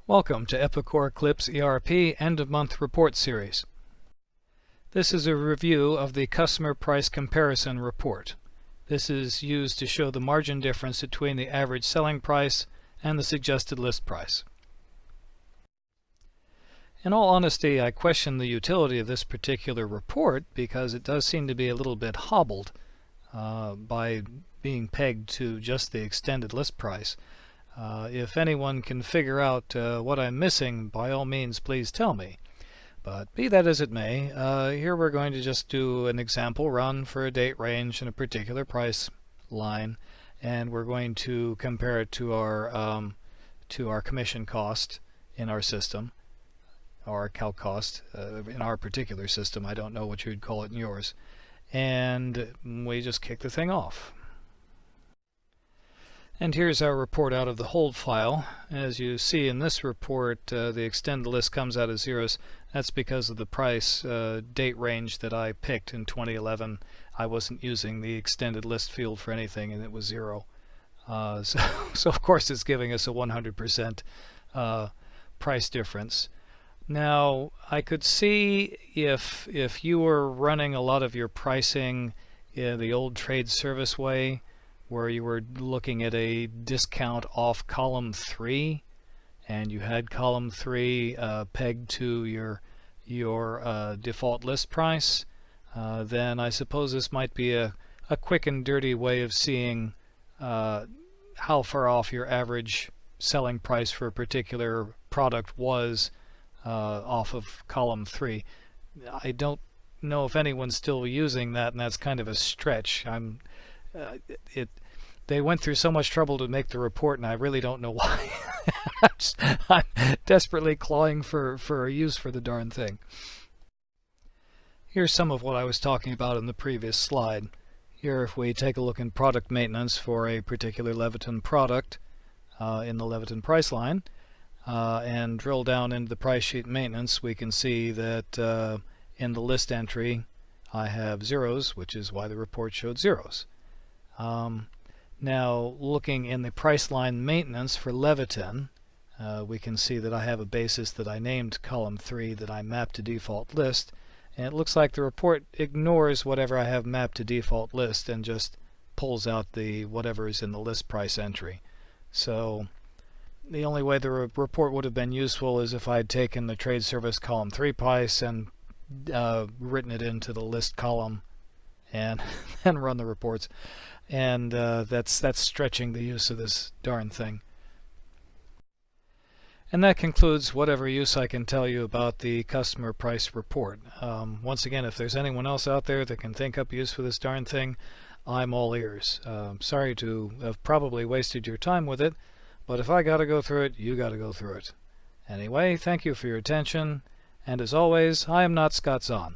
Welcome to Epicor Clips ERP End of Month Report Series. This is a review of the Customer Price Comparison Report. This is used to show the margin difference between the average selling price and the suggested list price. In all honesty, I question the utility of this particular report because it does seem to be a little bit hobbled by being pegged to just the extended list price. If anyone can figure out what I'm missing, by all means please tell me. But be that as it may, here we're going to just do an example run for a date range and a particular price line, and we're going to compare it to our commission cost in our system, or calc cost in our particular system. I don't know what you'd call it in yours. And we just kick the thing off. And here's our report out of the hold file. As you see in this report, the extended list comes out as zeros. That's because of the price date range that I picked in 2011. I wasn't using the extended list field for anything, and it was 0. So of course it's giving us a 100% price difference. Now I could see if you were running a lot of your pricing in the old trade service way, where you were looking at a discount off column 3 and you had column 3 pegged to your default list price, then I suppose this might be a quick and dirty way of seeing how far off your average selling price for a particular product was off of column 3. I don't know if anyone's still using that, and that's kind of a stretch. They went through so much trouble to make the report, and I really don't know why. I'm desperately clawing for a use for the darn thing. Here's some of what I was talking about in the previous slide. Here, if we take a look in product maintenance for a particular Leviton product in the Leviton price line, and drill down into the price sheet maintenance, we can see that in the list entry I have zeros, which is why the report showed zeros. Now looking in the price line maintenance for Leviton, we can see that I have a basis that I named column 3 that I mapped to default list, and it looks like the report ignores whatever I have mapped to default list and just pulls out the whatever is in the list price entry. So the only way the report would have been useful is if I had taken the trade service column 3 price and written it into the list column and then run the reports. And that's stretching the use of this darn thing. And that concludes whatever use I can tell you about the customer price report. Once again, if there's anyone else out there that can think up use for this darn thing, I'm all ears. Sorry to have probably wasted your time with it, but if I gotta go through it, you gotta go through it. Anyway, thank you for your attention, and as always, I am not Scott Zahn.